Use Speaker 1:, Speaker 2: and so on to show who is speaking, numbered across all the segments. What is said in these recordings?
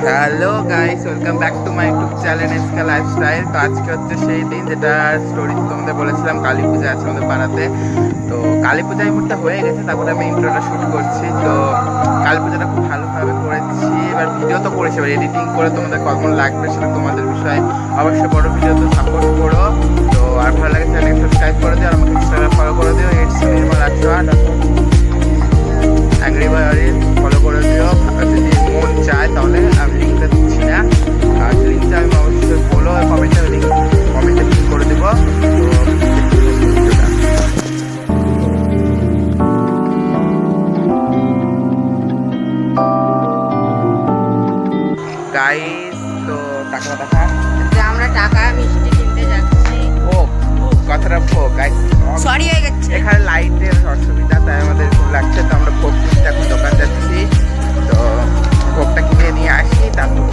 Speaker 1: Hello guys, welcome back to my YouTube channel এসকা lifestyle. তো আজকে হচ্ছে সেই দিন যেটা স্টোরি তোমাদের বলেছিলাম, কালী পূজা আছে আমাদের পাড়াতে। তো কালী পূজা এই মুহূর্তে হয়ে গেছে, তারপরে আমি ইন্ট্রোটা শ্যুট করছি। তো কালী পূজাটা খুব ভালোভাবে করেছি, এবার ভিডিও তো করেছি, এবার এডিটিং করে তোমাদের কেমন লাগবে সেটা তোমাদের বিষয়ে অবশ্যই বড় ভিডিও তো সাপোর্ট করো। তো আর ভালো লাগে চ্যানেলকে সাবস্ক্রাইব করে দিও, আর আমাকে ইনস্টাগ্রাম ফলো করে দিও, ইটস নির্মল 108 অ্যাংরি বায়ারে ফলো করে দিও। যদি মন চায় তাহলে আমি লিঙ্কটা দিচ্ছি না, আর লিঙ্কটা আমি অবশ্যই বলো কমেন্টে, লিঙ্ক কমেন্টে পিন করে দেবো। তো গাইস, তো টাকা
Speaker 2: আমরা টাকা মিষ্টি কিনতে যাচ্ছি।
Speaker 1: ভোগ, কথাটা ভোগ গাইস,
Speaker 2: সরি হয়ে গেছে।
Speaker 1: এখানে লাইটের অসুবিধা, তাই আমাদের খুব লাগছে। তো আমরা ভোগ কিনতে এখন দোকান যাচ্ছি, তো ভোগটা কিনে নিয়ে আসি, তারপর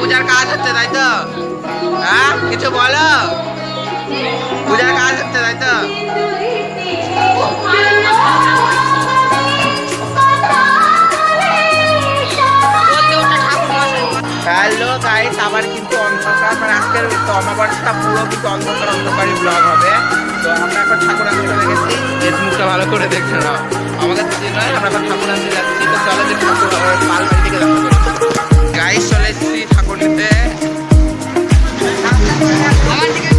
Speaker 1: পূজার কাজ হচ্ছে, তাই তো? হ্যাঁ, কিছু বলো। পূজার কাজ হচ্ছে, তাই তো? হ্যালো গাইস, আবার কিন্তু অন্ধকার, মানে আজকের অমাবস্যা পুরো কিন্তু অন্ধকারই ব্লগ হবে। তো আমরা এখন ঠাকুর আনতে চলে গেছি, এর মুখটা ভালো করে দেখে নাও। আমাদের দিদি নয়, আমরা এখন ঠাকুর আনতে যাচ্ছি। তো চলে যে ঠাকুর পালবাড়ি থেকে দেখা করি। গাইস চলে এসেছি ঠাকুর নিতে। আমার দিকে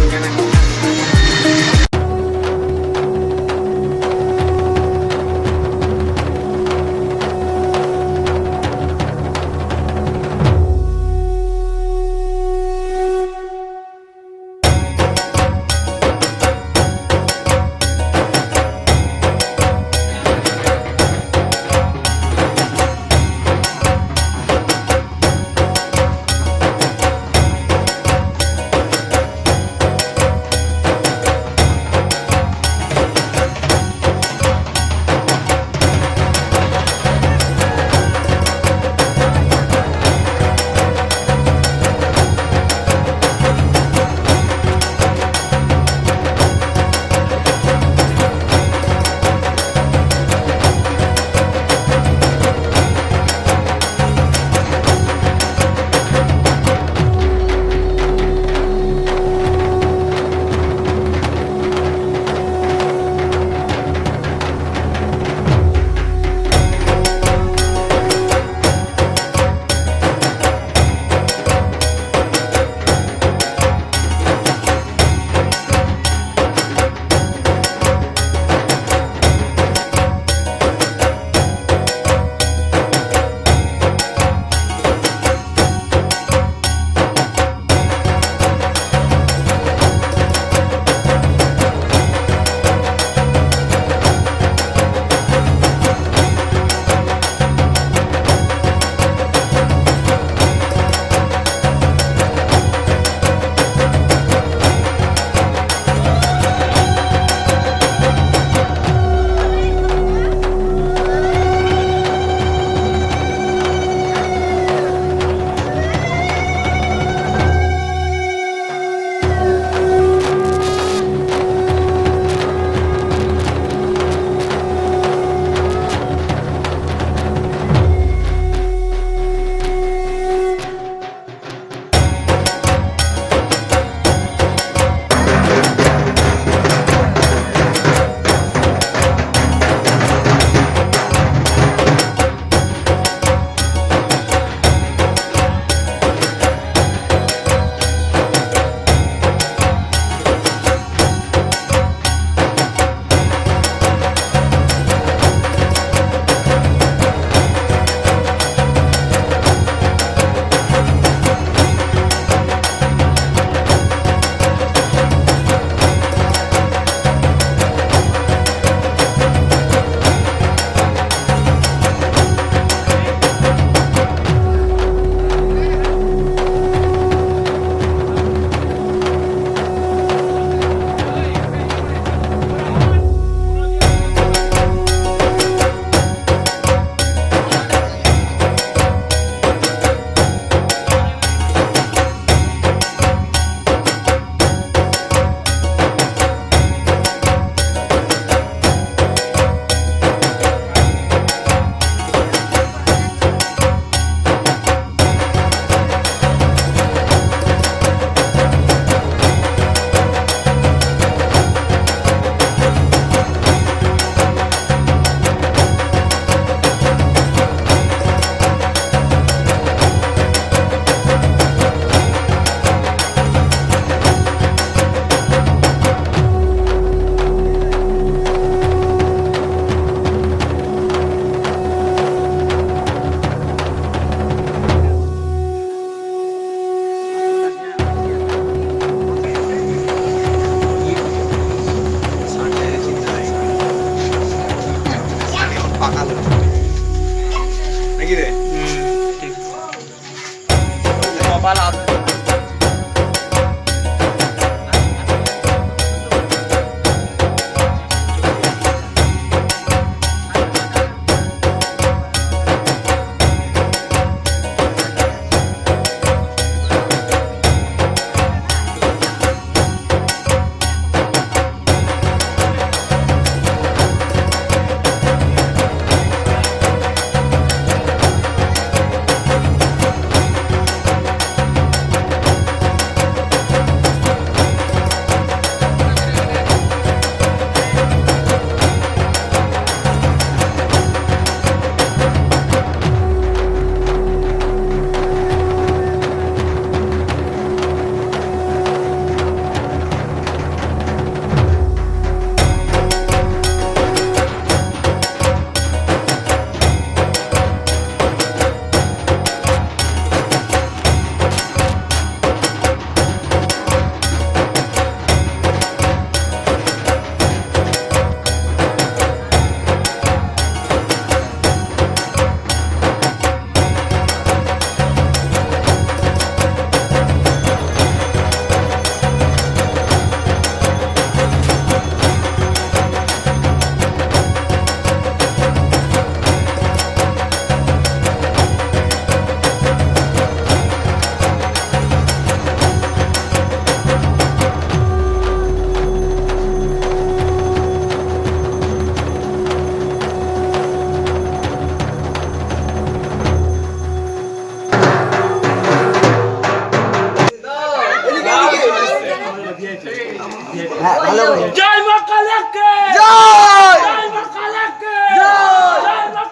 Speaker 3: জয় মা কালীকে জয় জয় মা কালীকে জয় মা।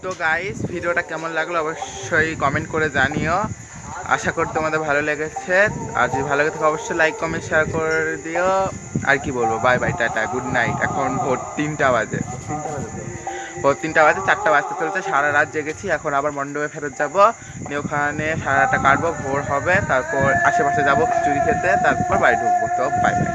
Speaker 1: তো গাইস ভিডিওটা কেমন লাগলো অবশ্যই কমেন্ট করে জানিও। আশা করি তোমাদের ভালো লেগেছে। আর যদি ভালো লেগে থাকে অবশ্যই লাইক কমেন্ট শেয়ার করে দিও। আর কি বলবো, bye bye, tata, good night. এখন ভোর 3টা বাজে, ভোর 3টা বাজে, 4টা বাজতে চলছে। সারা রাত জেগেছি, এখন আবার মণ্ডপে ফেরত যাবো, নিয়ে ওখানে সারা রাতটা কাটবো, ভোর হবে, তারপর আশেপাশে যাবো খিচুড়ি খেতে, তারপর বাড়ি ঢুকবো। তো বাই বাই।